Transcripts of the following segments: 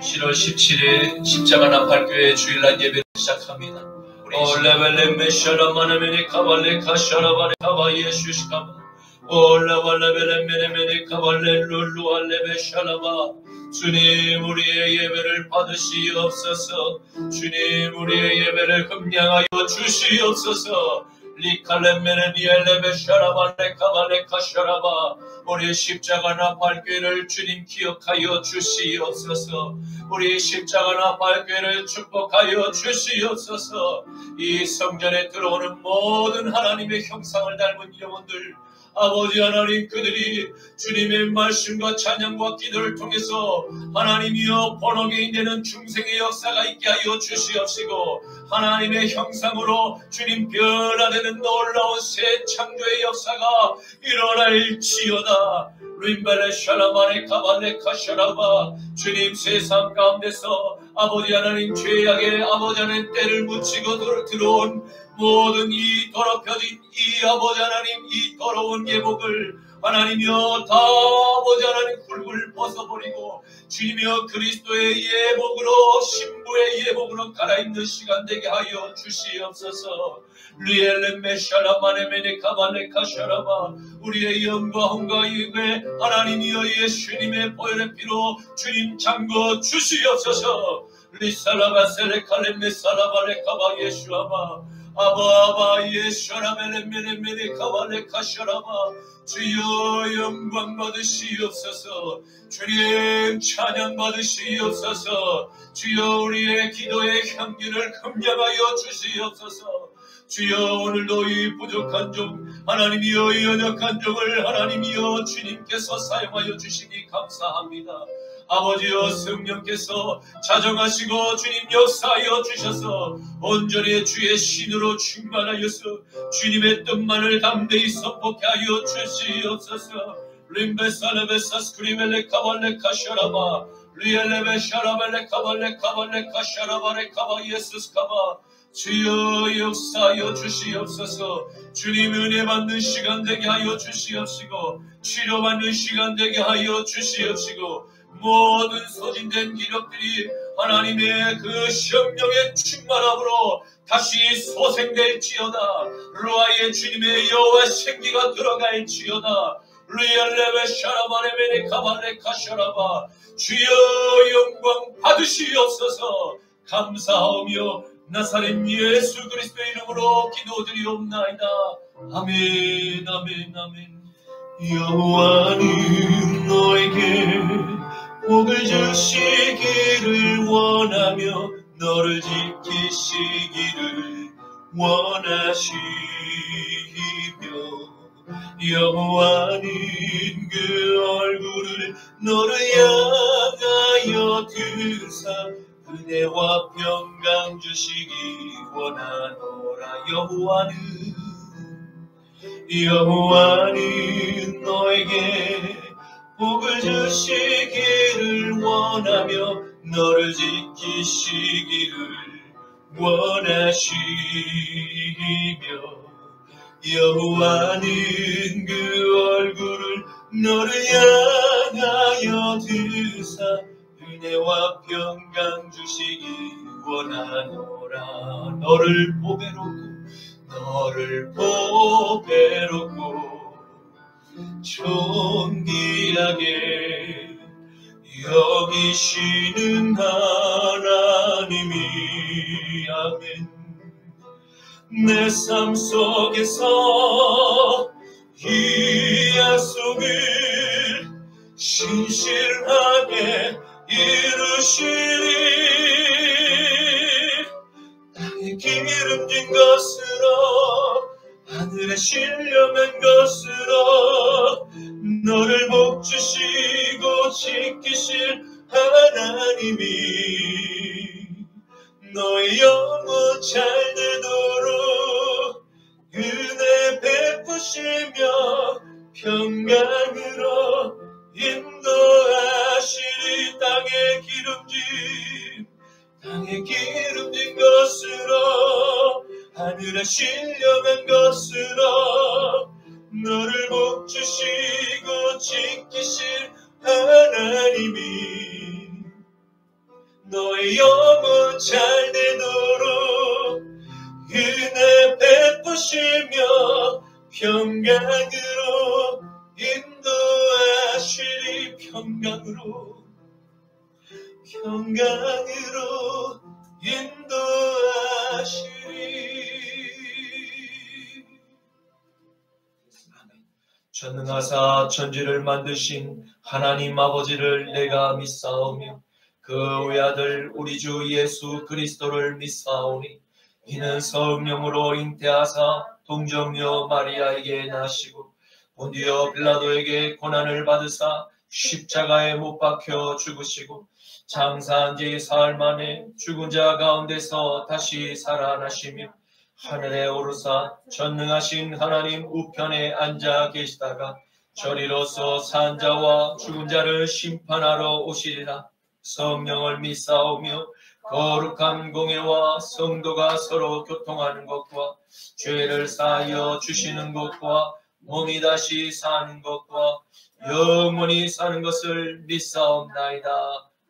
7월 17일 십자가 나팔교회 주일날 예배를 시작합니다. 올레벨레메 샤라마네메네 카발레 카샤라바레 카바예 슈시카바 올라발레벨레메네메네 카발레 룰루알레베 샤라바. 주님, 우리의 예배를 받으시옵소서. 주님, 우리의 예배를 감량하여 주시옵소서. 리칼레메네 니엘레베 샤라바레 카발레 카샤라바. 우리 십자가 나팔교회를 주님 기억하여 주시옵소서. 우리 십자가 나팔교회를 축복하여 주시옵소서. 이 성전에 들어오는 모든 하나님의 형상을 닮은 영혼들, 아버지 하나님, 그들이 주님의 말씀과 찬양과 기도를 통해서 하나님이여 번호개인 되는 중생의 역사가 있게 하여 주시옵시고, 하나님의 형상으로 주님 변화되는 놀라운 새 창조의 역사가 일어날지어다. 림벨레 샤라마네 카발레 카샤라바. 주님, 세상 가운데서 아버지 하나님 죄악의 아버지 하나님 때를 묻히고 들어온 모든 이 더럽혀진 이 아버지 하나님 이 더러운 예복을 하나님이여 다 아버지 하나님 훌훌 벗어버리고 주님이여 그리스도의 예복으로, 신부의 예복으로 갈아입는 시간 되게 하여 주시옵소서. 리엘레메 샤라마네메네 카발레 카샤라바. 우리의 영광과 예배 하나님이여 예수님의 보혈의 피로 주님 잠궈 주시옵소서. 리사라바셀레 칼레메 사라바레 카바 예수아바. 아바 예수라메네메네 카발레 카샤라바. 주여 영광 받으시옵소서. 주님 찬양 받으시옵소서. 주여 우리의 기도의 향기를 감량하여 주시옵소서. 주여 오늘도 이 부족한 종 하나님이여 이 연약한 종을 하나님이여 주님께서 사용하여 주시니 감사합니다. 아버지여 성령께서 자정하시고 주님 역사하여 주셔서 온전히 주의 신으로 충만하여서 주님의 뜻만을 담대히 선포케 하여 주시옵소서. 림베살레베사 스크리벨레 카발레 카샤라바. 리엘레베 샤라벨레 카발레 카발레 카샤라바레 카바 예수스 카바. 주여 역사하여 주시옵소서. 주님 은혜 받는 시간 되게 하여 주시옵시고 치료받는 시간 되게 하여 주시옵시고 모든 소진된 기력들이 하나님의 그 성령의 충만함으로 다시 소생될지어다. 루아의 주님의 여호와 생기가 들어갈지어다. 리알레베 샤라바레메네 카발레 카샤라바. 주여 영광 받으시옵소서. 감사하오며 나사렛 예수 그리스도의 이름으로 기도드리옵나이다. 아멘 아멘 아멘. 여호와는 너에게 복을 주시기를 원하며 너를 지키시기를 원하시며 여호와는 그 얼굴을 너를 향하여 드사 은혜와 평강 주시기 원하노라. 여호와는 너에게 복을 주시기를 원하며 너를 지키시기를 원하시며 여호와는 그 얼굴을 너를 향하여 드사 은혜와 평강 주시기 원하노라. 너를 보배롭고 존귀하게 여기시는 하나님이 아멘. 내 삶 속에서 이 약속을 신실하게 이루시리. 땅에 기름진 것으로 하늘에 신령한 것으로 너를 복주시고 지키실 하나님이 너의 영혼 잘 되도록 은혜 베푸시며 평강으로 인도하시리. 땅에 기름진 것으로 하늘에 신령한 것으로 너를 복주시고 지키실 하나님이 너의 영혼 잘되도록 은혜 베푸시며 평강으로 인도하시리. 평강으로 인도하시리. 전능하사 천지를 만드신 하나님 아버지를 내가 믿사오며 그 외아들 우리 주 예수 그리스도를 믿사오니 이는 성령으로 잉태하사 동정녀 마리아에게 나시고 본디오 빌라도에게 고난을 받으사 십자가에 못 박혀 죽으시고 장사한 지 사흘 만에 죽은 자 가운데서 다시 살아나시며 하늘에 오르사 전능하신 하나님 우편에 앉아 계시다가 저리로서 산 자와 죽은 자를 심판하러 오시리라. 성령을 믿사오며 거룩한 공예와 성도가 서로 교통하는 것과 죄를 사하여 주시는 것과 몸이 다시 사는 것과 영원히 사는 것을 믿사옵나이다.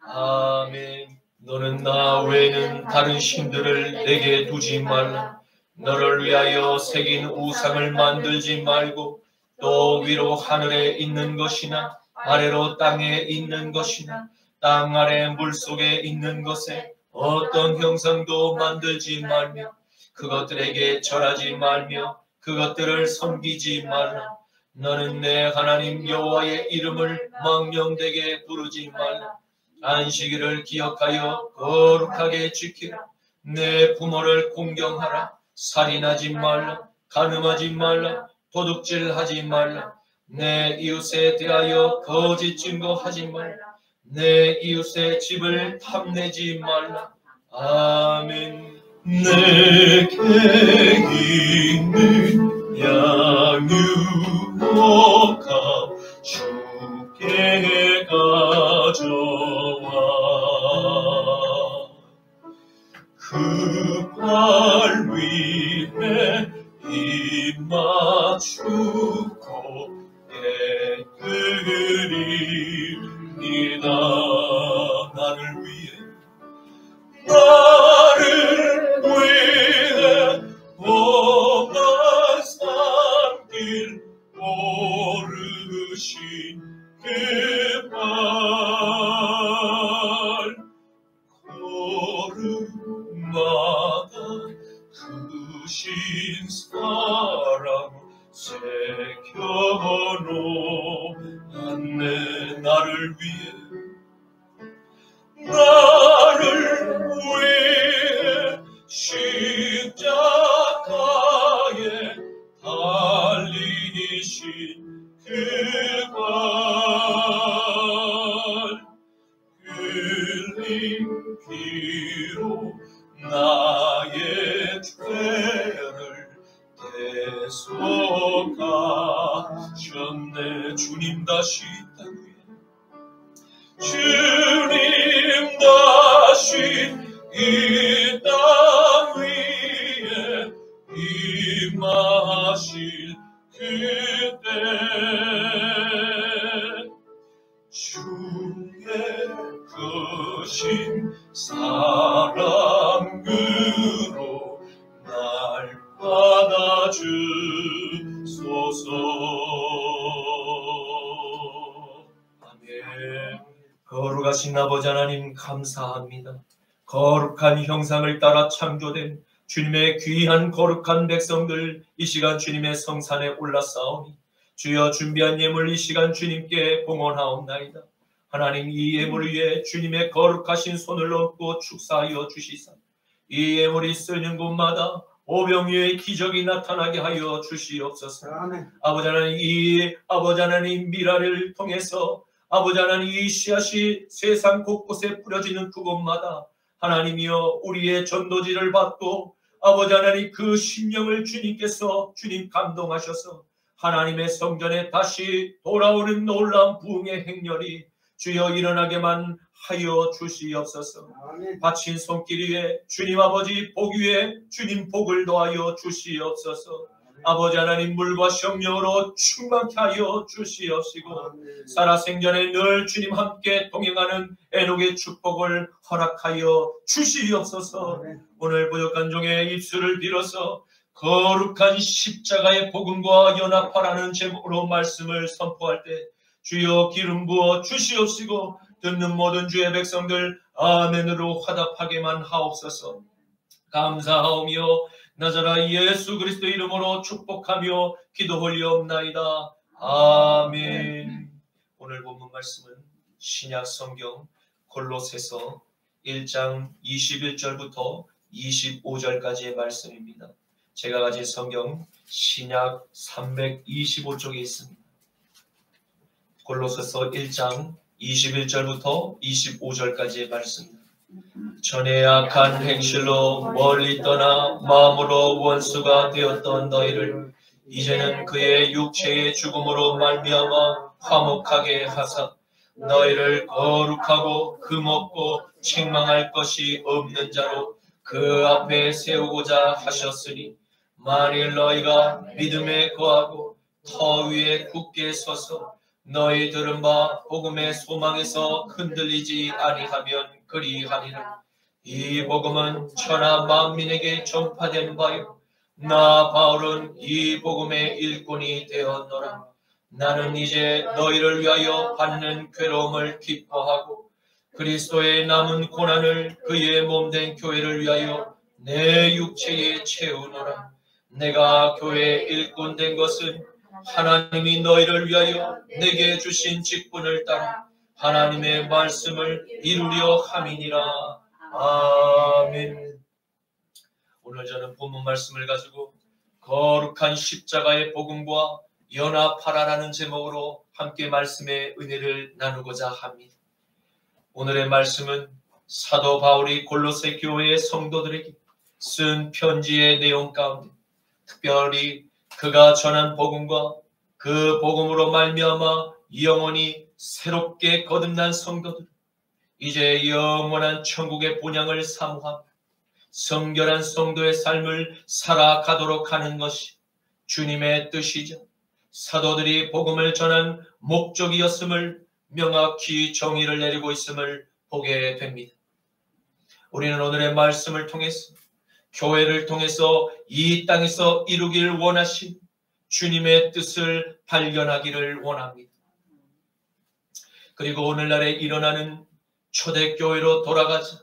아멘. 너는 나 외에는 다른 신들을 내게 두지 말라. 너를 위하여 새긴 우상을 만들지 말고 또 위로 하늘에 있는 것이나 아래로 땅에 있는 것이나 땅 아래 물속에 있는 것에 어떤 형상도 만들지 말며 그것들에게 절하지 말며 그것들을 섬기지 말라. 너는 내 하나님 여호와의 이름을 망령되게 부르지 말라. 안식일을 기억하여 거룩하게 지키라. 내 부모를 공경하라. 살인하지 말라. 간음하지 말라. 도둑질하지 말라. 내 이웃에 대하여 거짓 증거하지 말라. 내 이웃의 집을 탐내지 말라. 아멘. 내게 있는 양육과 주께 가져와 그 발 위에 입 맞추고 깨끗이니다. 나를 위해 오만 산길 오르신 그 발 걸음마다 크신 사랑 새겨놓았네. 나를 위해 십자가에 달리신 그 발 흘린 피로 나의 죄를 대속하셨네. 주님 다시 땅 위에 주님 다시 이 땅 위에 임하실 그때 주의 크신 사랑으로 날 받아주소서. 아멘. 거룩하신 아버지 하나님 감사합니다. 거룩한 형상을 따라 창조된 주님의 귀한 거룩한 백성들 이 시간 주님의 성산에 올라싸오니 주여 준비한 예물 이 시간 주님께 봉헌하옵나이다. 하나님 이 예물을 위해 주님의 거룩하신 손을 얹고 축사하여 주시사 이 예물이 쓰는 곳마다 오병이의 기적이 나타나게 하여 주시옵소서. 아멘. 아버지 하나님 미라를 통해서 아버지 하나님 이 씨앗이 세상 곳곳에 뿌려지는 그곳마다 하나님이여 우리의 전도지를 받고 아버지 하나님 그 심령을 주님께서 주님 감동하셔서 하나님의 성전에 다시 돌아오는 놀라운 부흥의 행렬이 주여 일어나게만 하여 주시옵소서. 아멘. 바친 손길 위에 주님 아버지 복 위에 주님 복을 더하여 주시옵소서. 아버지 하나님 물과 성령으로 충만케 하여 주시옵시고 살아생전에 늘 주님 함께 동행하는 에녹의 축복을 허락하여 주시옵소서. 오늘 부족한 종의 입술을 빌어서 거룩한 십자가의 복음과 연합하라는 제목으로 말씀을 선포할 때 주여 기름 부어 주시옵시고 듣는 모든 주의 백성들 아멘으로 화답하게만 하옵소서. 감사하오며 나자라 예수 그리스도 이름으로 축복하며 기도 올리옵나이다. 아멘. 오늘 본문 말씀은 신약 성경 골로새서 1장 21절부터 25절까지의 말씀입니다. 제가 가진 성경 신약 325쪽에 있습니다. 골로새서 1장 21절부터 25절까지의 말씀입니다. 전에 악한 행실로 멀리 떠나 마음으로 원수가 되었던 너희를 이제는 그의 육체의 죽음으로 말미암아 화목하게 하사 너희를 거룩하고 금없고 책망할 것이 없는 자로 그 앞에 세우고자 하셨으니 만일 너희가 믿음에 거하고 터 위에 굳게 서서 너희 들은 바 복음의 소망에서 흔들리지 아니하면 그리하리라. 이 복음은 천하 만민에게 전파된 바요 나 바울은 이 복음의 일꾼이 되었노라. 나는 이제 너희를 위하여 받는 괴로움을 기뻐하고 그리스도의 남은 고난을 그의 몸된 교회를 위하여 내 육체에 채우노라. 내가 교회의 일꾼 된 것은 하나님이 너희를 위하여 내게 주신 직분을 따라 하나님의 말씀을 이루려 함이니라. 아멘. 오늘 저는 본문 말씀을 가지고 거룩한 십자가의 복음과 연합하라라는 제목으로 함께 말씀의 은혜를 나누고자 합니다. 오늘의 말씀은 사도 바울이 골로새 교회의 성도들에게 쓴 편지의 내용 가운데 특별히 그가 전한 복음과 그 복음으로 말미암아 영원히 새롭게 거듭난 성도들 이제 영원한 천국의 본향을 사모하며 성결한 성도의 삶을 살아가도록 하는 것이 주님의 뜻이죠. 사도들이 복음을 전한 목적이었음을 명확히 정의를 내리고 있음을 보게 됩니다. 우리는 오늘의 말씀을 통해서 교회를 통해서 이 땅에서 이루길 원하신 주님의 뜻을 발견하기를 원합니다. 그리고 오늘날에 일어나는 초대교회로 돌아가자,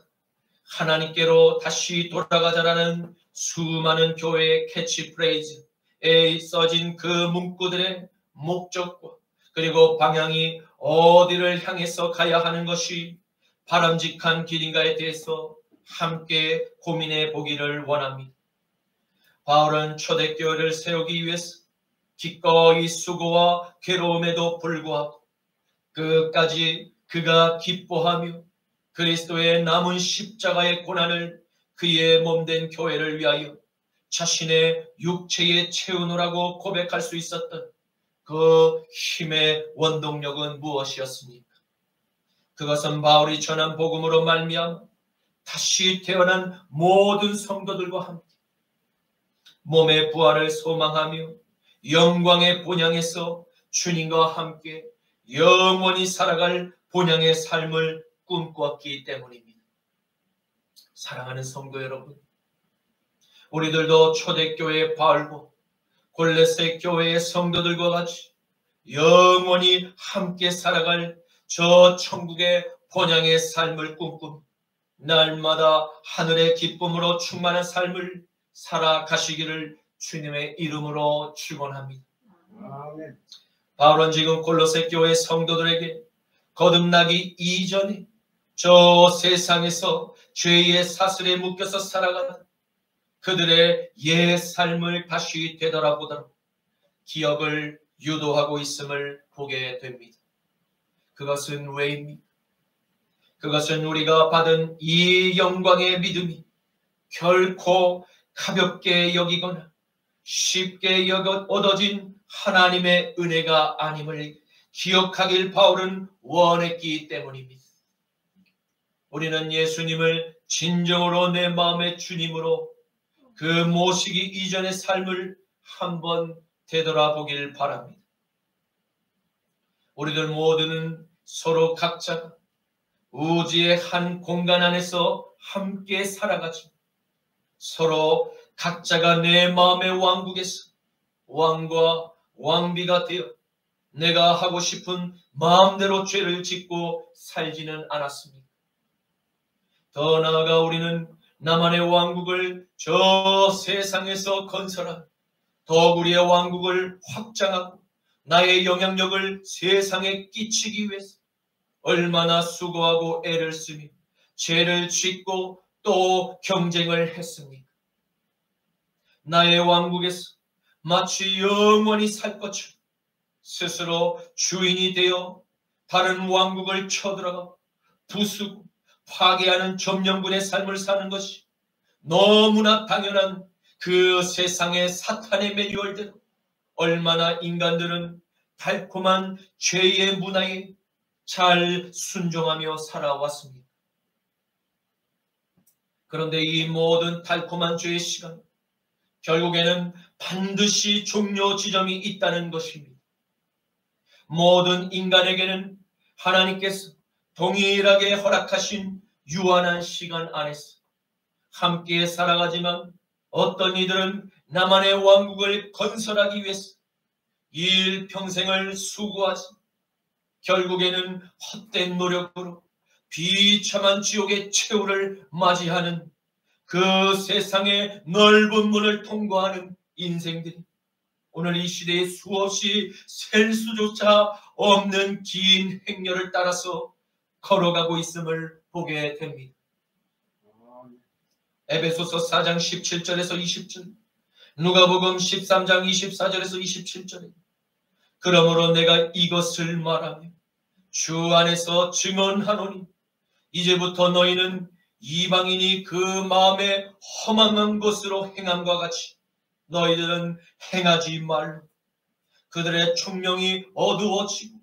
하나님께로 다시 돌아가자라는 수많은 교회의 캐치프레이즈에 써진 그 문구들의 목적과 그리고 방향이 어디를 향해서 가야 하는 것이 바람직한 길인가에 대해서 함께 고민해 보기를 원합니다. 바울은 초대교회를 세우기 위해서 기꺼이 수고와 괴로움에도 불구하고 끝까지 그가 기뻐하며 그리스도의 남은 십자가의 고난을 그의 몸된 교회를 위하여 자신의 육체에 채우노라고 고백할 수 있었던 그 힘의 원동력은 무엇이었습니까? 그것은 바울이 전한 복음으로 말미암아 다시 태어난 모든 성도들과 함께 몸의 부활을 소망하며 영광의 본향에서 주님과 함께 영원히 살아갈 본향의 삶을 꿈꿨기 때문입니다. 사랑하는 성도 여러분, 우리들도 초대교회의 바울과 골로새 교회의 성도들과 같이 영원히 함께 살아갈 저 천국의 본향의 삶을 꿈꾸며 날마다 하늘의 기쁨으로 충만한 삶을 살아가시기를 주님의 이름으로 축원합니다. 아멘. 바울은 지금 골로새 교회 성도들에게 거듭나기 이전에 저 세상에서 죄의 사슬에 묶여서 살아가는 그들의 옛 삶을 다시 되돌아보도록 기억을 유도하고 있음을 보게 됩니다. 그것은 왜입니까? 그것은 우리가 받은 이 영광의 믿음이 결코 가볍게 여기거나 쉽게 얻어진 하나님의 은혜가 아님을 기억하길 바울은 원했기 때문입니다. 우리는 예수님을 진정으로 내 마음의 주님으로 그 모시기 이전의 삶을 한번 되돌아보길 바랍니다. 우리들 모두는 서로 각자가 우주의 한 공간 안에서 함께 살아가지만 서로 각자가 내 마음의 왕국에서 왕과 왕비가 되어 내가 하고 싶은 마음대로 죄를 짓고 살지는 않았습니다. 더 나아가 우리는 나만의 왕국을 저 세상에서 건설한 더욱 우리의 왕국을 확장하고 나의 영향력을 세상에 끼치기 위해서 얼마나 수고하고 애를 쓰며 죄를 짓고 또 경쟁을 했습니까? 나의 왕국에서 마치 영원히 살 것처럼 스스로 주인이 되어 다른 왕국을 쳐들어가 부수고 파괴하는 점령군의 삶을 사는 것이 너무나 당연한 그 세상의 사탄의 매뉴얼대로 얼마나 인간들은 달콤한 죄의 문화에 잘 순종하며 살아왔습니다. 그런데 이 모든 달콤한 죄의 시간, 결국에는 반드시 종료 지점이 있다는 것입니다. 모든 인간에게는 하나님께서 동일하게 허락하신 유한한 시간 안에서 함께 살아가지만 어떤 이들은 나만의 왕국을 건설하기 위해서 일평생을 수고하지 결국에는 헛된 노력으로 비참한 지옥의 최후를 맞이하는 그 세상의 넓은 문을 통과하는 인생들이 오늘 이 시대에 수없이 셀 수조차 없는 긴 행렬을 따라서 걸어가고 있음을 보게 됩니다. 에베소서 4장 17절에서 20절, 누가복음 13장 24절에서 27절에 그러므로 내가 이것을 말하며 주 안에서 증언하노니 이제부터 너희는 이방인이 그 마음에 허망한 것으로 행함과 같이 너희들은 행하지 말라. 그들의 총명이 어두워지고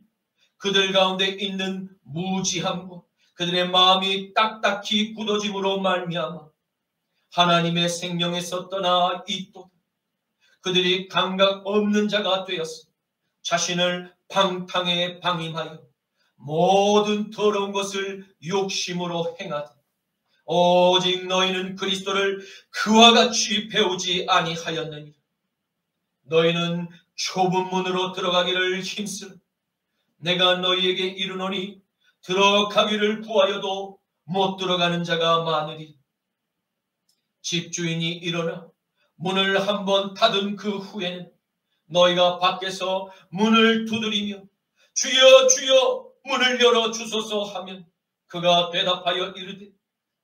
그들 가운데 있는 무지함과 그들의 마음이 딱딱히 굳어짐으로 말미암아 하나님의 생명에서 떠나 있도다. 그들이 감각 없는 자가 되었으며 자신을 방탕에 방임하여 모든 더러운 것을 욕심으로 행하다. 오직 너희는 그리스도를 그와 같이 배우지 아니하였느니라. 너희는 좁은 문으로 들어가기를 힘쓰라. 내가 너희에게 이르노니 들어가기를 구하여도 못 들어가는 자가 많으리. 집주인이 일어나 문을 한번 닫은 그 후에는 너희가 밖에서 문을 두드리며 주여 주여 문을 열어 주소서 하면 그가 대답하여 이르되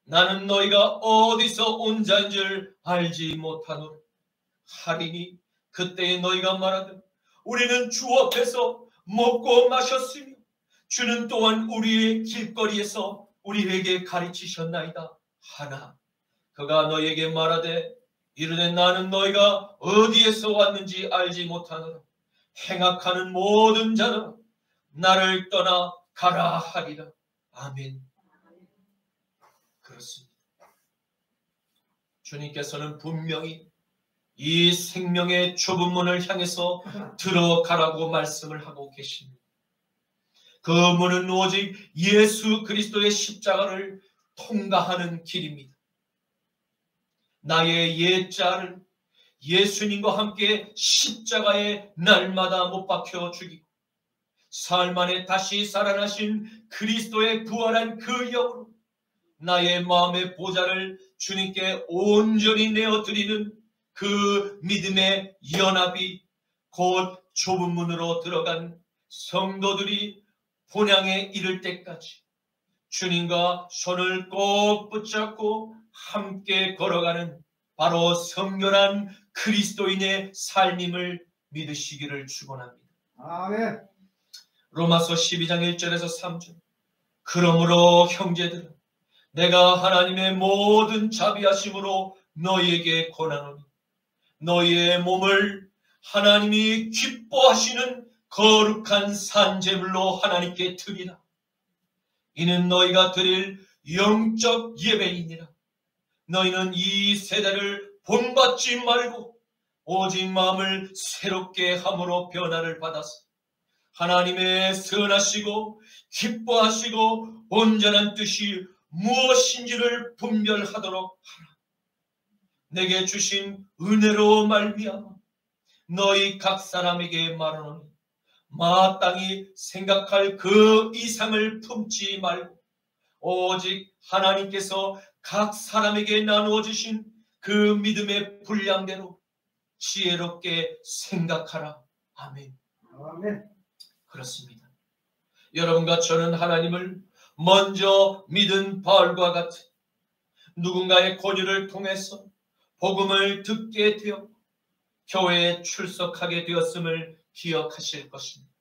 나는 너희가 어디서 온 자인 줄 알지 못하노라 하리니 그때에 너희가 말하되 우리는 주 앞에서 먹고 마셨으며 주는 또한 우리의 길거리에서 우리에게 가르치셨나이다 하나 그가 너희에게 말하되 이르되 나는 너희가 어디에서 왔는지 알지 못하노라. 행악하는 모든 자는 나를 떠나 가라 하리라. 아멘. 그렇습니다. 주님께서는 분명히 이 생명의 좁은 문을 향해서 들어가라고 말씀을 하고 계십니다. 그 문은 오직 예수 그리스도의 십자가를 통과하는 길입니다. 나의 옛자를 예수님과 함께 십자가에 날마다 못 박혀 죽이고 사흘 만에 다시 살아나신 그리스도의 부활한 그 영으로 나의 마음의 보좌를 주님께 온전히 내어드리는 그 믿음의 연합이 곧 좁은 문으로 들어간 성도들이 본향에 이를 때까지 주님과 손을 꼭 붙잡고 함께 걸어가는 바로 성결한 그리스도인의 삶임을 믿으시기를 축원합니다. 아멘. 로마서 12장 1절에서 3절 그러므로 형제들아 내가 하나님의 모든 자비하심으로 너희에게 권하노니 너희의 몸을 하나님이 기뻐하시는 거룩한 산제물로 하나님께 드리라. 이는 너희가 드릴 영적 예배이니라. 너희는 이 세대를 본받지 말고 오직 마음을 새롭게 함으로 변화를 받아서 하나님의 선하시고 기뻐하시고 온전한 뜻이 무엇인지를 분별하도록 하라. 내게 주신 은혜로 말미암아 너희 각 사람에게 말하노니 마땅히 생각할 그 이상을 품지 말고 오직 하나님께서 각 사람에게 나누어 주신 그 믿음의 분량대로 지혜롭게 생각하라. 아멘. 아멘. 그렇습니다. 여러분과 저는 하나님을 먼저 믿은 바울과 같은 누군가의 권유를 통해서 복음을 듣게 되어 교회에 출석하게 되었음을 기억하실 것입니다.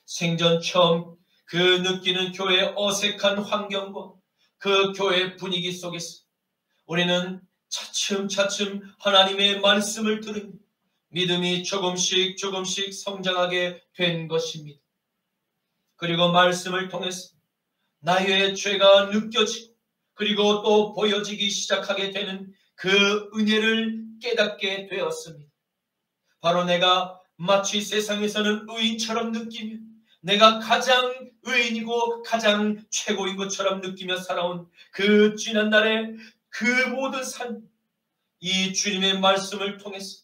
생전 처음 그 느끼는 교회의 어색한 환경과 그 교회 분위기 속에서 우리는 차츰차츰 하나님의 말씀을 들으며 믿음이 조금씩 성장하게 된 것입니다. 그리고 말씀을 통해서 나의 죄가 느껴지고 그리고 또 보여지기 시작하게 되는 그 은혜를 깨닫게 되었습니다. 바로 내가 마치 세상에서는 의인처럼 느끼며 내가 가장 의인이고 가장 최고인 것처럼 느끼며 살아온 그 지난날의 그 모든 삶, 이 주님의 말씀을 통해서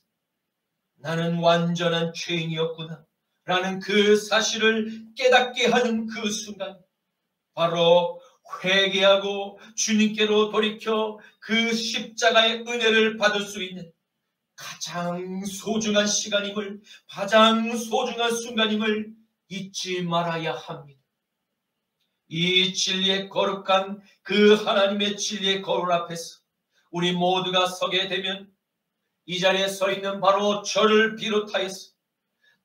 나는 완전한 죄인이었구나 라는 그 사실을 깨닫게 하는 그 순간, 바로 회개하고 주님께로 돌이켜 그 십자가의 은혜를 받을 수 있는 가장 소중한 시간임을, 가장 소중한 순간임을 잊지 말아야 합니다. 이 진리의 거룩한 그 하나님의 진리의 거울 앞에서 우리 모두가 서게 되면 이 자리에 서 있는 바로 저를 비롯하여서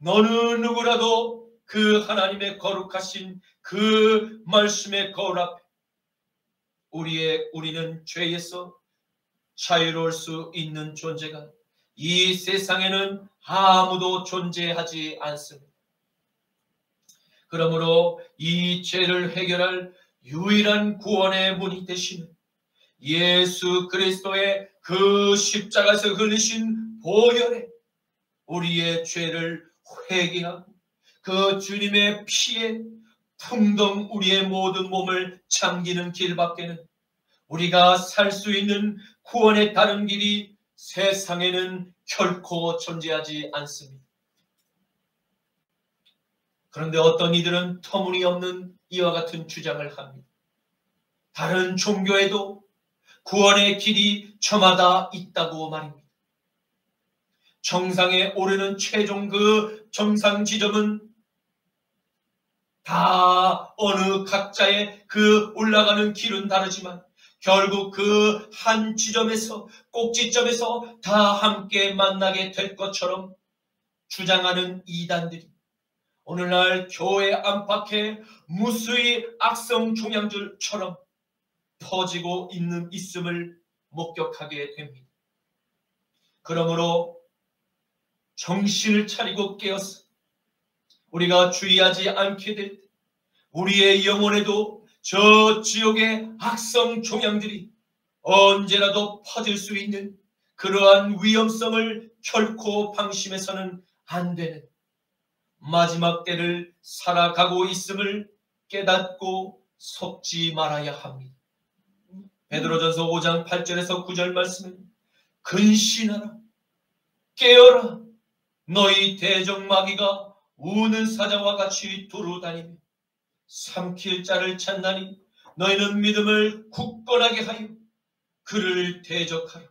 어느 누구라도 그 하나님의 거룩하신 그 말씀의 거울 앞에 우리는 죄에서 자유로울 수 있는 존재가 이 세상에는 아무도 존재하지 않습니다. 그러므로 이 죄를 해결할 유일한 구원의 문이 되시는 예수 그리스도의 그 십자가에서 흘리신 보혈에 우리의 죄를 회개하고 그 주님의 피에 풍덩 우리의 모든 몸을 잠기는 길밖에는 우리가 살 수 있는 구원의 다른 길이 세상에는 결코 존재하지 않습니다. 그런데 어떤 이들은 터무니없는 이와 같은 주장을 합니다. 다른 종교에도 구원의 길이 저마다 있다고 말입니다. 정상에 오르는 최종 그 정상 지점은 다 어느 각자의 그 올라가는 길은 다르지만 결국 그 한 지점에서 꼭지점에서 다 함께 만나게 될 것처럼 주장하는 이단들이 오늘날 교회 안팎에 무수히 악성 종양줄처럼 퍼지고 있음을 목격하게 됩니다. 그러므로 정신을 차리고 깨어서 우리가 주의하지 않게 될 때 우리의 영혼에도 저 지옥의 악성 종양들이 언제라도 퍼질 수 있는 그러한 위험성을 결코 방심해서는 안 되는 마지막 때를 살아가고 있음을 깨닫고 속지 말아야 합니다. 베드로전서 5장 8절에서 9절 말씀은 근신하라, 깨어라, 너희 대적마귀가 우는 사자와 같이 두루다니며 삼킬 자를 찾나니 너희는 믿음을 굳건하게 하여 그를 대적하라.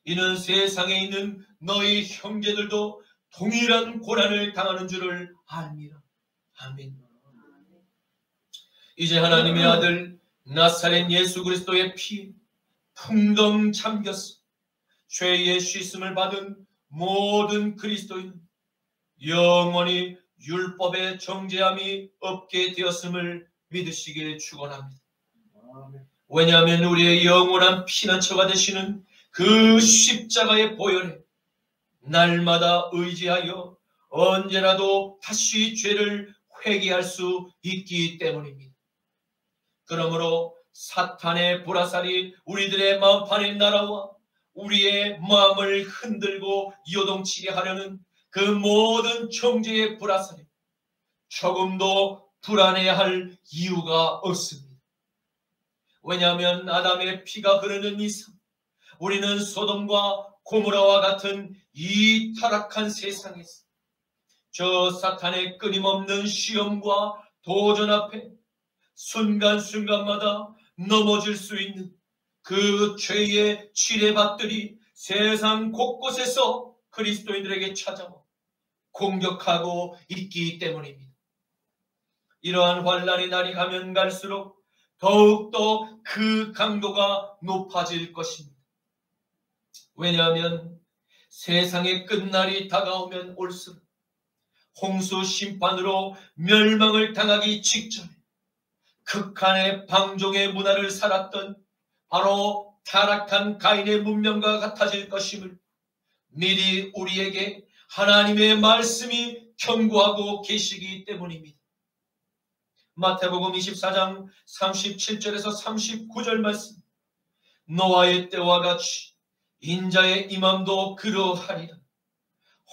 이는 세상에 있는 너희 형제들도 동일한 고난을 당하는 줄을 압니다. 아멘. 이제 하나님의 아들 나사렛 예수 그리스도의 피에 풍덩 잠겨서 죄의 씻음을 받은 모든 그리스도인은 영원히 율법의 정죄함이 없게 되었음을 믿으시길 축원합니다. 왜냐하면 우리의 영원한 피난처가 되시는 그 십자가의 보혈에 날마다 의지하여 언제라도 다시 죄를 회개할 수 있기 때문입니다. 그러므로 사탄의 불화살이 우리들의 마음판에 날아와 우리의 마음을 흔들고 요동치게 하려는 그 모든 정죄의 불화살에 조금도 불안해할 이유가 없습니다. 왜냐하면 아담의 피가 흐르는 이상 우리는 소돔과 고모라와 같은 이 타락한 세상에서 저 사탄의 끊임없는 시험과 도전 앞에 순간순간마다 넘어질 수 있는 그 죄의 지뢰밭들이 세상 곳곳에서 그리스도인들에게 찾아와 공격하고 있기 때문입니다. 이러한 환난의 날이 가면 갈수록 더욱더 그 강도가 높아질 것입니다. 왜냐하면 세상의 끝날이 다가오면 올수록 홍수 심판으로 멸망을 당하기 직전에 극한의 방종의 문화를 살았던 바로 타락한 가인의 문명과 같아질 것임을 미리 우리에게 하나님의 말씀이 경고하고 계시기 때문입니다. 마태복음 24장 37절에서 39절 말씀, 노아의 때와 같이 인자의 임함도 그러하리라.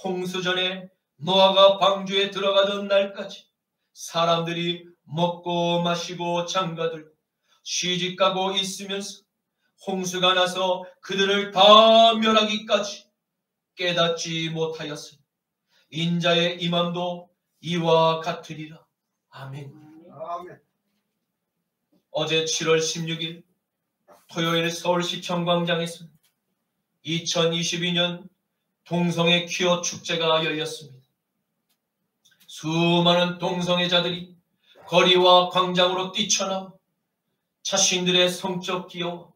홍수전에 노아가 방주에 들어가던 날까지 사람들이 먹고 마시고 장가들고 시집가고 있으면서 홍수가 나서 그들을 다 멸하기까지 깨닫지 못하였으니 인자의 임함도 이와 같으리라. 아멘. 어제 7월 16일 토요일 서울시청 광장에서 2022년 동성애 퀴어 축제가 열렸습니다. 수많은 동성애자들이 거리와 광장으로 뛰쳐나와 자신들의 성적 기여와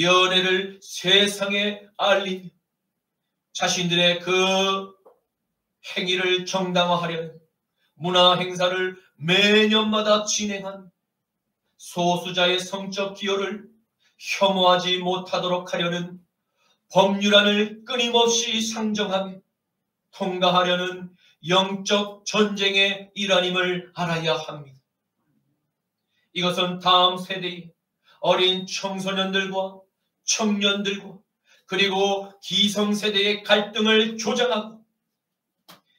연애를 세상에 알리며 자신들의 그 행위를 정당화하려는 문화 행사를 매년마다 진행한 소수자의 성적 기여를 혐오하지 못하도록 하려는 법률안을 끊임없이 상정하며 통과하려는 영적 전쟁의 일환임을 알아야 합니다. 이것은 다음 세대의 어린 청소년들과 청년들과 그리고 기성세대의 갈등을 조장하고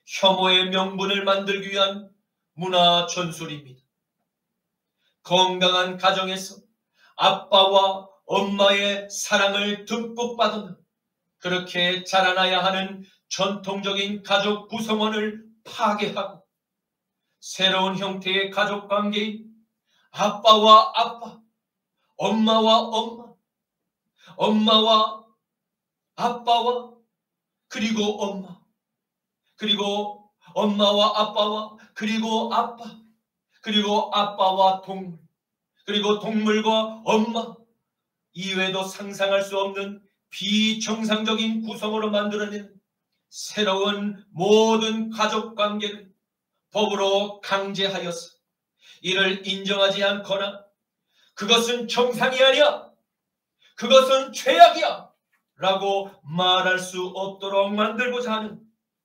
혐오의 명분을 만들기 위한 문화 전술입니다. 건강한 가정에서 아빠와 엄마의 사랑을 듬뿍 받으며 그렇게 자라나야 하는 전통적인 가족 구성원을 파괴하고 새로운 형태의 가족 관계인 아빠와 아빠, 엄마와 엄마, 엄마와 아빠와 그리고 엄마, 그리고 엄마와 아빠와 그리고 아빠, 그리고 아빠와 동물, 그리고 동물과 엄마 이외에도 상상할 수 없는 비정상적인 구성으로 만들어낸 새로운 모든 가족 관계를 법으로 강제하여서 이를 인정하지 않거나 그것은 정상이 아니야, 그것은 죄악이야 라고 말할 수 없도록 만들고자 하는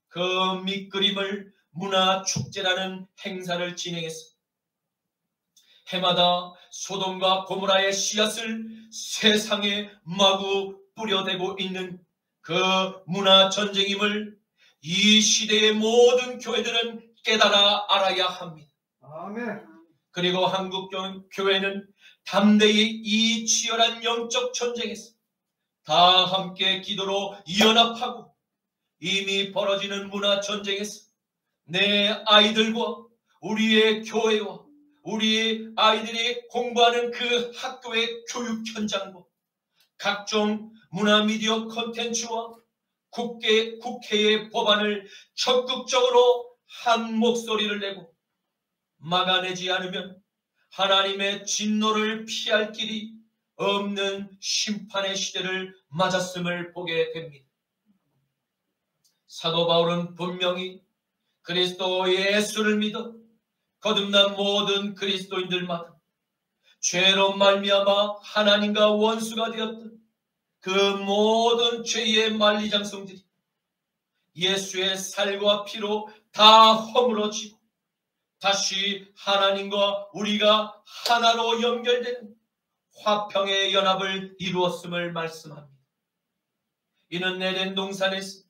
그 밑그림을 문화축제라는 행사를 진행했습니다. 해마다 소돔과 고모라의 씨앗을 세상에 마구 뿌려대고 있는 그 문화전쟁임을 이 시대의 모든 교회들은 깨달아 알아야 합니다. 아멘. 그리고 한국 교회는 담대히 이 치열한 영적 전쟁에서 다 함께 기도로 연합하고 이미 벌어지는 문화전쟁에서 내 아이들과 우리의 교회와 우리 아이들이 공부하는 그 학교의 교육 현장과 각종 문화미디어 콘텐츠와 국회의 법안을 적극적으로 한 목소리를 내고 막아내지 않으면 하나님의 진노를 피할 길이 없는 심판의 시대를 맞았음을 보게 됩니다. 사도 바울은 분명히 그리스도 예수를 믿어 거듭난 모든 그리스도인들마다 죄로 말미암아 하나님과 원수가 되었던 그 모든 죄의 만리장성들이 예수의 살과 피로 다 허물어지고 다시 하나님과 우리가 하나로 연결되는 화평의 연합을 이루었음을 말씀합니다. 이는 에덴 동산에서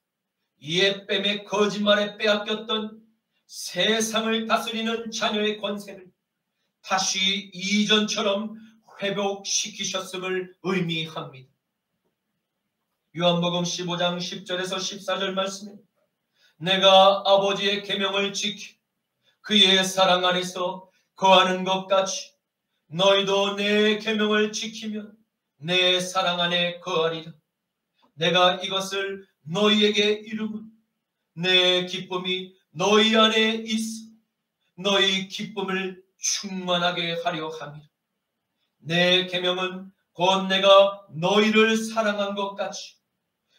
옛뱀의 거짓말에 빼앗겼던 세상을 다스리는 자녀의 권세를 다시 이전처럼 회복시키셨음을 의미합니다. 요한복음 15장 10절에서 14절 말씀에 내가 아버지의 계명을 지켜 그의 사랑 안에서 거하는 것 같이 너희도 내 계명을 지키면 내 사랑 안에 거하리라. 내가 이것을 너희에게 이루면 내 기쁨이 너희 안에 있어 너희 기쁨을 충만하게 하려 함이라. 내 계명은 곧 내가 너희를 사랑한 것 같이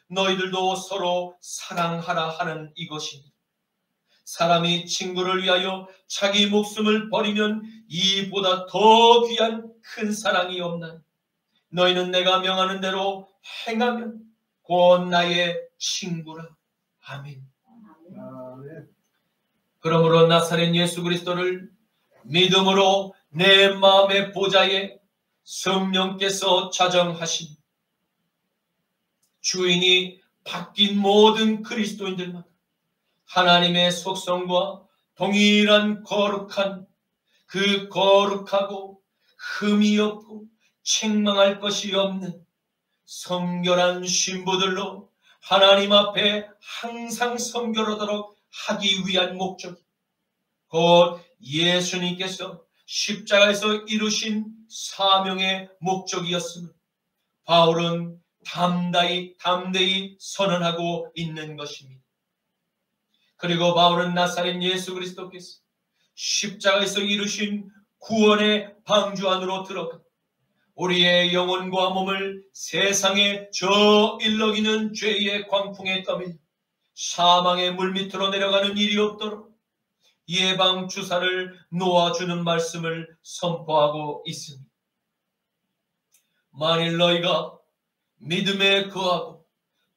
너희들도 서로 사랑하라 하는 이것이니 사람이 친구를 위하여 자기 목숨을 버리면 이보다 더 귀한 큰 사랑이 없나니 너희는 내가 명하는 대로 행하면 곧 나의 친구라. 아멘. 그러므로 나사렛 예수 그리스도를 믿음으로 내 마음의 보좌에 성령께서 자정하신 주인이 바뀐 모든 그리스도인들만 하나님의 속성과 동일한 거룩한 그 거룩하고 흠이 없고 책망할 것이 없는 성결한 신부들로 하나님 앞에 항상 성결하도록 하기 위한 목적, 곧 예수님께서 십자가에서 이루신 사명의 목적이었음을 바울은 담대히 선언하고 있는 것입니다. 그리고 바울은 나사렛 예수 그리스도께서 십자가에서 이루신 구원의 방주 안으로 들어가 우리의 영혼과 몸을 세상에 저 일렁이는 죄의 광풍에 떠밀려 사망의 물밑으로 내려가는 일이 없도록 예방 주사를 놓아주는 말씀을 선포하고 있습니다. 만일 너희가 믿음에 거하고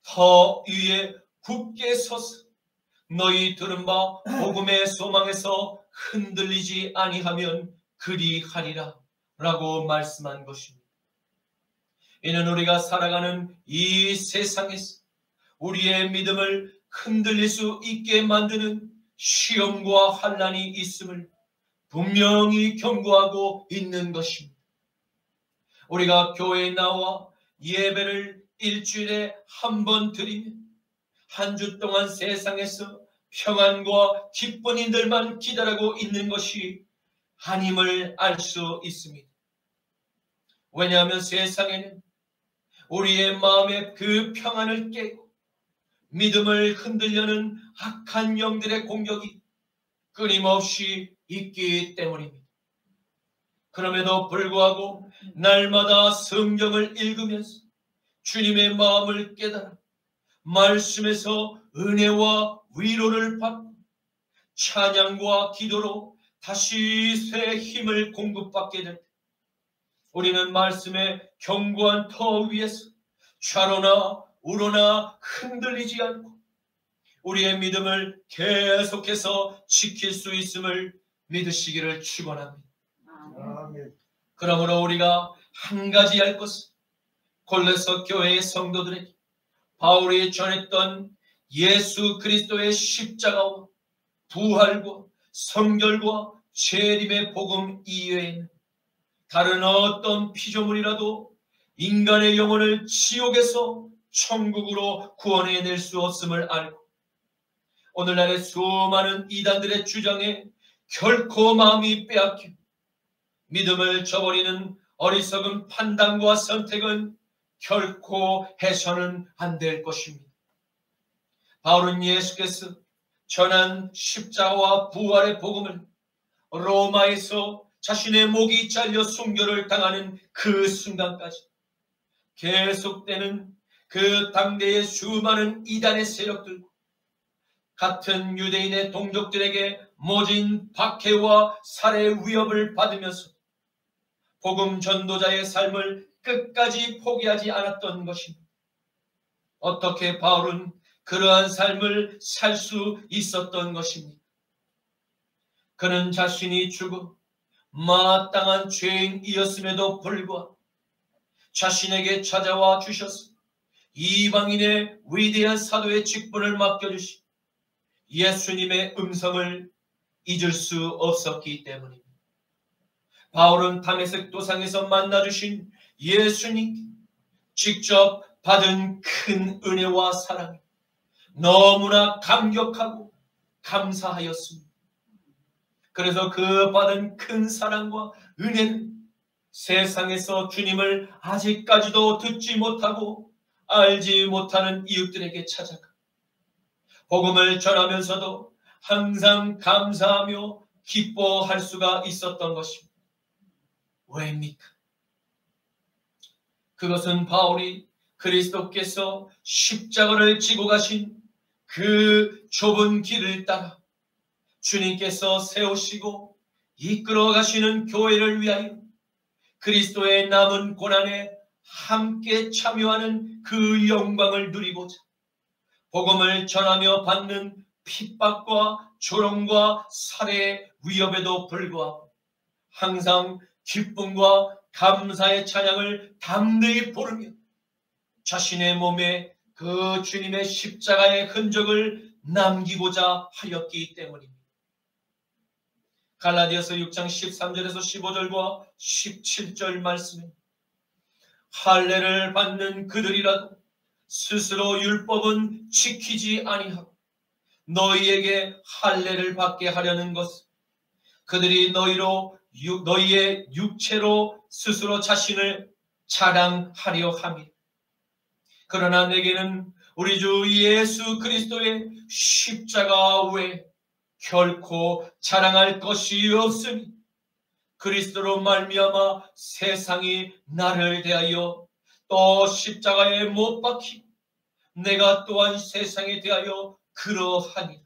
더 위에 굳게 서서 너희 들은 바 복음의 소망에서 흔들리지 아니하면 그리하리라 라고 말씀한 것입니다. 이는 우리가 살아가는 이 세상에서 우리의 믿음을 흔들릴 수 있게 만드는 시험과 환난이 있음을 분명히 경고하고 있는 것입니다. 우리가 교회에 나와 예배를 일주일에 한 번 드리면 한 주 동안 세상에서 평안과 기쁜 일들만 기다리고 있는 것이 아님을 알 수 있습니다. 왜냐하면 세상에는 우리의 마음의 그 평안을 깨고 믿음을 흔들려는 악한 영들의 공격이 끊임없이 있기 때문입니다. 그럼에도 불구하고 날마다 성경을 읽으면서 주님의 마음을 깨달아 말씀에서 은혜와 위로를 받고 찬양과 기도로 다시 새 힘을 공급받게 될 때 우리는 말씀의 견고한 터 위에서 좌로나 우로나 흔들리지 않고 우리의 믿음을 계속해서 지킬 수 있음을 믿으시기를 축원합니다. 그러므로 우리가 한 가지 할 것은 골로새 교회의 성도들에게 바울이 전했던 예수 그리스도의 십자가와 부활과 성결과 재림의 복음 이외에는 다른 어떤 피조물이라도 인간의 영혼을 지옥에서 천국으로 구원해낼 수 없음을 알고 오늘날의 수많은 이단들의 주장에 결코 마음이 빼앗겨 믿음을 저버리는 어리석은 판단과 선택은 결코 해서는 안 될 것입니다. 바울은 예수께서 전한 십자가와 부활의 복음을 로마에서 자신의 목이 잘려 순교를 당하는 그 순간까지 계속되는 그 당대의 수많은 이단의 세력들과 같은 유대인의 동족들에게 모진 박해와 살해 위협을 받으면서 복음 전도자의 삶을 끝까지 포기하지 않았던 것입니다. 어떻게 바울은 그러한 삶을 살 수 있었던 것입니까? 그는 자신이 죽어 마땅한 죄인이었음에도 불구하고 자신에게 찾아와 주셔서 이방인의 위대한 사도의 직분을 맡겨주신 예수님의 음성을 잊을 수 없었기 때문입니다. 바울은 다메섹 도상에서 만나주신 예수님께 직접 받은 큰 은혜와 사랑에 너무나 감격하고 감사하였습니다. 그래서 그 받은 큰 사랑과 은혜는 세상에서 주님을 아직까지도 듣지 못하고 알지 못하는 이웃들에게 찾아가 복음을 전하면서도 항상 감사하며 기뻐할 수가 있었던 것입니다. 왜입니까? 그것은 바울이 그리스도께서 십자가를 지고 가신 그 좁은 길을 따라 주님께서 세우시고 이끌어 가시는 교회를 위하여 그리스도의 남은 고난에 함께 참여하는 그 영광을 누리고자 복음을 전하며 받는 핍박과 조롱과 살해의 위협에도 불구하고 항상 기쁨과 감사의 찬양을 담대히 부르며 자신의 몸에 그 주님의 십자가의 흔적을 남기고자 하였기 때문입니다. 갈라디아서 6장 13절에서 15절과 17절 말씀에 할례를 받는 그들이라도 스스로 율법은 지키지 아니하고 너희에게 할례를 받게 하려는 것은 그들이 너희의 육체로 스스로 자신을 자랑하려 함이라. 그러나 내게는 우리 주 예수 그리스도의 십자가 외에 결코 자랑할 것이 없으니 그리스도로 말미암아 세상이 나를 대하여 또 십자가에 못 박히고 내가 또한 세상에 대하여 그러하니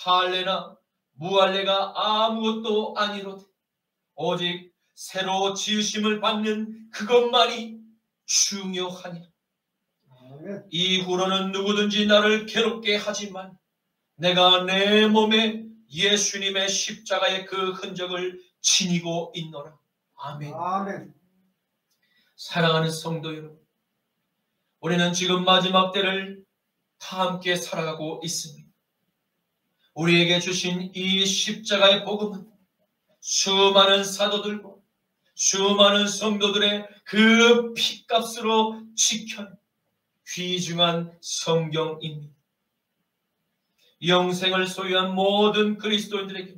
할례나 무할례가 아무것도 아니로되 오직 새로 지으심을 받는 그것만이 중요하니라. 이후로는 누구든지 나를 괴롭게 하지만 내가 내 몸에 예수님의 십자가의 그 흔적을 지니고 있노라. 아멘. 아멘. 사랑하는 성도 여러분, 우리는 지금 마지막 때를 다 함께 살아가고 있습니다. 우리에게 주신 이 십자가의 복음은 수많은 사도들과 수많은 성도들의 그 피값으로 지켜낸 귀중한 성경입니다. 영생을 소유한 모든 그리스도인들에게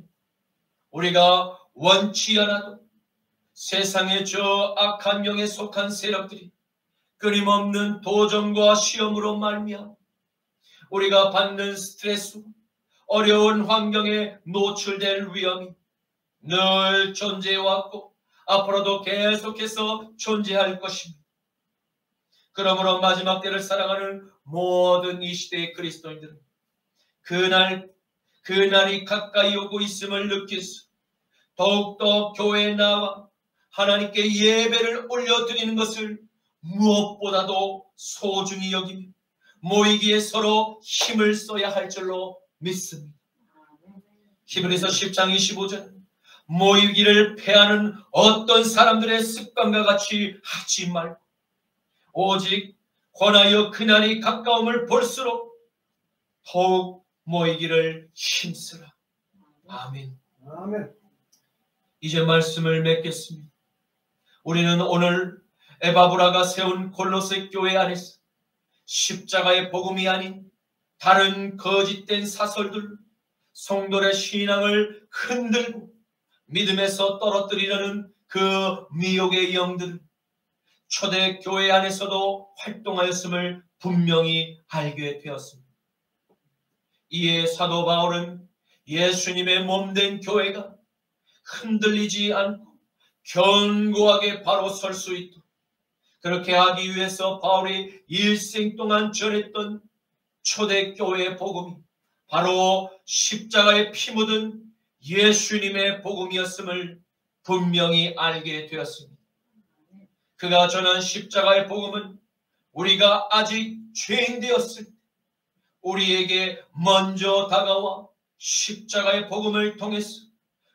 우리가 원치 않아도 세상의 저 악한 영에 속한 세력들이 끊임없는 도전과 시험으로 말미암아 우리가 받는 스트레스, 어려운 환경에 노출될 위험이 늘 존재해왔고 앞으로도 계속해서 존재할 것입니다. 그러므로 마지막 때를 살아가는 모든 이 시대의 그리스도인들은 그날이 가까이 오고 있음을 느낄 수 더욱더 교회에 나와 하나님께 예배를 올려드리는 것을 무엇보다도 소중히 여기며 모이기에 서로 힘을 써야 할 줄로 믿습니다. 히브리서 10장 25절 모이기를 패하는 어떤 사람들의 습관과 같이 하지 말고 오직 권하여 그날이 가까움을 볼수록 더욱 모이기를 힘쓰라. 아멘. 아멘. 이제 말씀을 맺겠습니다. 우리는 오늘 에바브라가 세운 골로새 교회 안에서 십자가의 복음이 아닌 다른 거짓된 사설들, 성도의 신앙을 흔들고 믿음에서 떨어뜨리려는 그 미혹의 영들을 초대 교회 안에서도 활동하였음을 분명히 알게 되었습니다. 이에 사도 바울은 예수님의 몸된 교회가 흔들리지 않고 견고하게 바로 설 수 있도록 그렇게 하기 위해서 바울이 일생 동안 전했던 초대교회의 복음이 바로 십자가에 피 묻은 예수님의 복음이었음을 분명히 알게 되었습니다. 그가 전한 십자가의 복음은 우리가 아직 죄인 되었을 때 우리에게 먼저 다가와 십자가의 복음을 통해서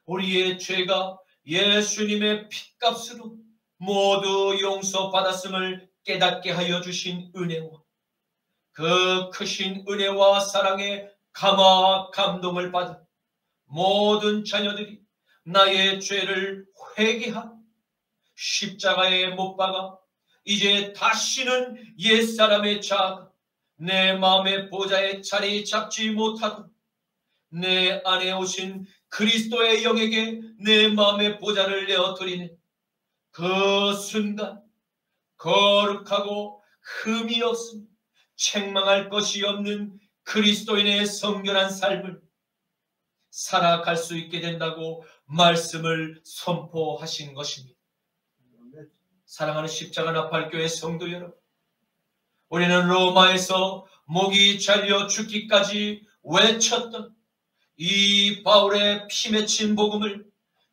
우리의 죄가 예수님의 핏값으로 모두 용서받았음을 깨닫게 하여 주신 은혜와 그 크신 은혜와 사랑에 감화 감동을 받은 모든 자녀들이 나의 죄를 회개하고 십자가에 못 박아 이제 다시는 옛사람의 자아가 내 마음의 보좌에 자리 잡지 못하도록 내 안에 오신 그리스도의 영에게 내 마음의 보좌를 내어드리는 그 순간 거룩하고 흠이 없음 책망할 것이 없는 그리스도인의 성결한 삶을 살아갈 수 있게 된다고 말씀을 선포하신 것입니다. 사랑하는 십자가 나팔교회 성도 여러분, 우리는 로마에서 목이 잘려 죽기까지 외쳤던 이 바울의 피 맺힌 복음을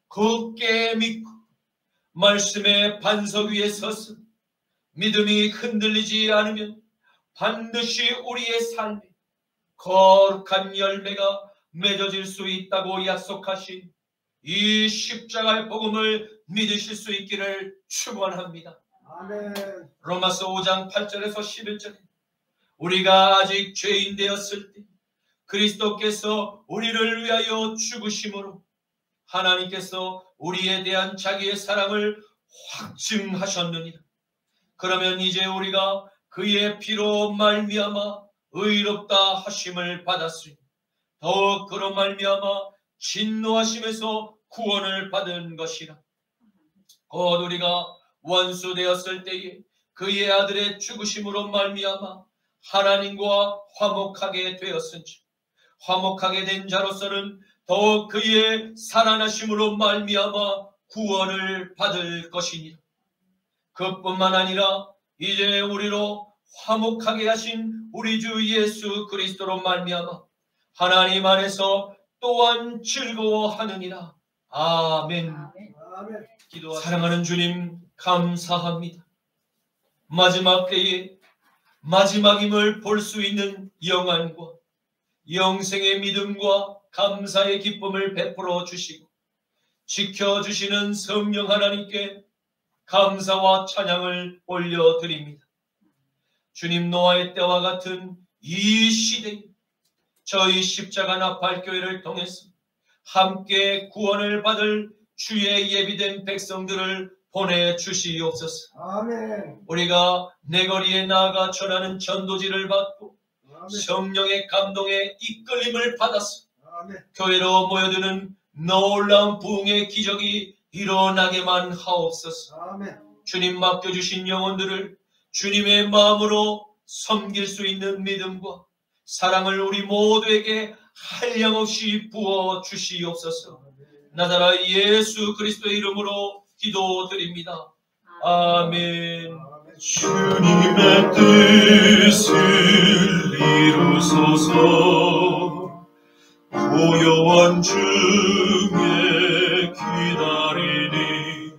굳게 믿고 말씀의 반석 위에 서서 믿음이 흔들리지 않으면 반드시 우리의 삶에 거룩한 열매가 맺어질 수 있다고 약속하신 이 십자가의 복음을 믿으실 수 있기를 축원합니다. 아멘. 로마서 5장 8절에서 11절에 우리가 아직 죄인 되었을 때 그리스도께서 우리를 위하여 죽으심으로 하나님께서 우리에 대한 자기의 사랑을 확증하셨느니라. 그러면 이제 우리가 그의 피로 말미암아 의롭다 하심을 받았으니 더욱 그로 말미암아 진노하심에서 구원을 받은 것이라. 곧 우리가 원수 되었을 때에 그의 아들의 죽으심으로 말미암아 하나님과 화목하게 되었은지 화목하게 된 자로서는 더욱 그의 살아나심으로 말미암아 구원을 받을 것이니라. 그뿐만 아니라 이제 우리로 화목하게 하신 우리 주 예수 그리스도로 말미암아 하나님 안에서 또한 즐거워하느니라. 아멘. 아멘. 사랑하는 주님 감사합니다. 마지막 때에 마지막임을 볼 수 있는 영안과 영생의 믿음과 감사의 기쁨을 베풀어 주시고 지켜주시는 성령 하나님께 감사와 찬양을 올려드립니다. 주님 노아의 때와 같은 이 시대에 저희 십자가 나팔교회를 통해서 함께 구원을 받을 주의 예비된 백성들을 보내주시옵소서. 아멘. 우리가 내거리에 나아가 전하는 전도지를 받고 아멘. 성령의 감동에 이끌림을 받아서 아멘. 교회로 모여드는 놀라운 부흥의 기적이 일어나게만 하옵소서. 아멘. 주님 맡겨주신 영혼들을 주님의 마음으로 섬길 수 있는 믿음과 사랑을 우리 모두에게 한량없이 부어 주시옵소서. 나자라 예수 그리스도의 이름으로 기도드립니다. 아멘. 주님의 뜻을 이루소서. 고요한 중에 기다리니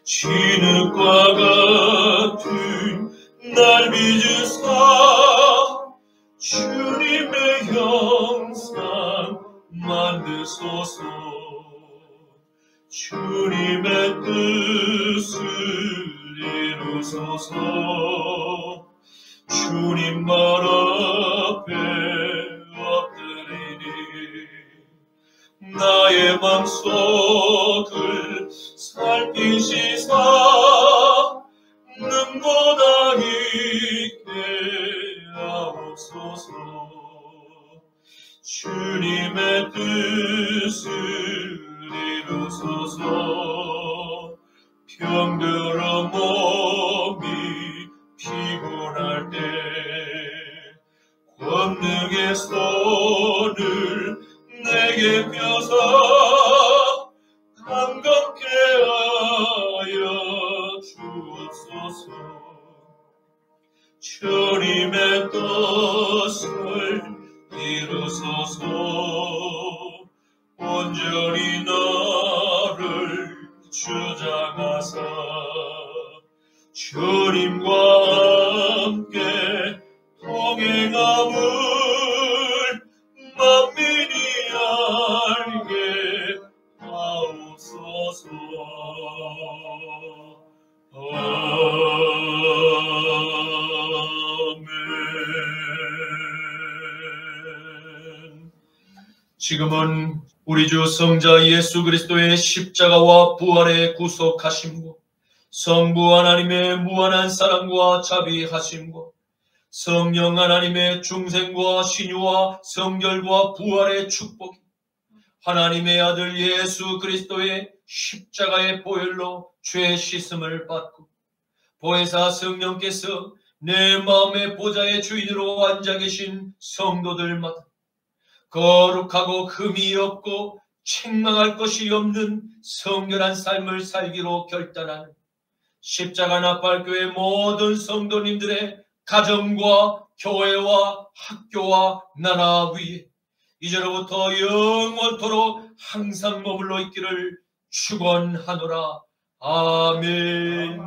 진흙과 같은 날 빚으사 주님의 형상 만드소서. 주님의 뜻을 이루소서. 주님 말 앞에 엎드리니 나의 맘속을 살피시사 눈보다 있게 하옵소서. 주님의 뜻을 이루소서. 병들어 몸이 피곤할 때 권능의 손을 내게 펴서 감겁게 하여 주옵소서. 주님의 뜻을 이루소서. 온전히 나를 주장하사 주님과 함께 동행함을 만민이 알게 하옵소서. 아멘. 지금은 우리 주 성자 예수 그리스도의 십자가와 부활의 구속하심과 성부 하나님의 무한한 사랑과 자비하심과 성령 하나님의 중생과 신유와 성결과 부활의 축복이 하나님의 아들 예수 그리스도의 십자가의 보혈로 죄 씻음을 받고 보혜사 성령께서 내 마음의 보좌의 주인으로 앉아 계신 성도들마다 거룩하고 흠이 없고 책망할 것이 없는 성결한 삶을 살기로 결단하는 십자가 나팔교회 모든 성도님들의 가정과 교회와 학교와 나라 위에 이제로부터 영원토록 항상 머물러 있기를 축원하노라. 아멘.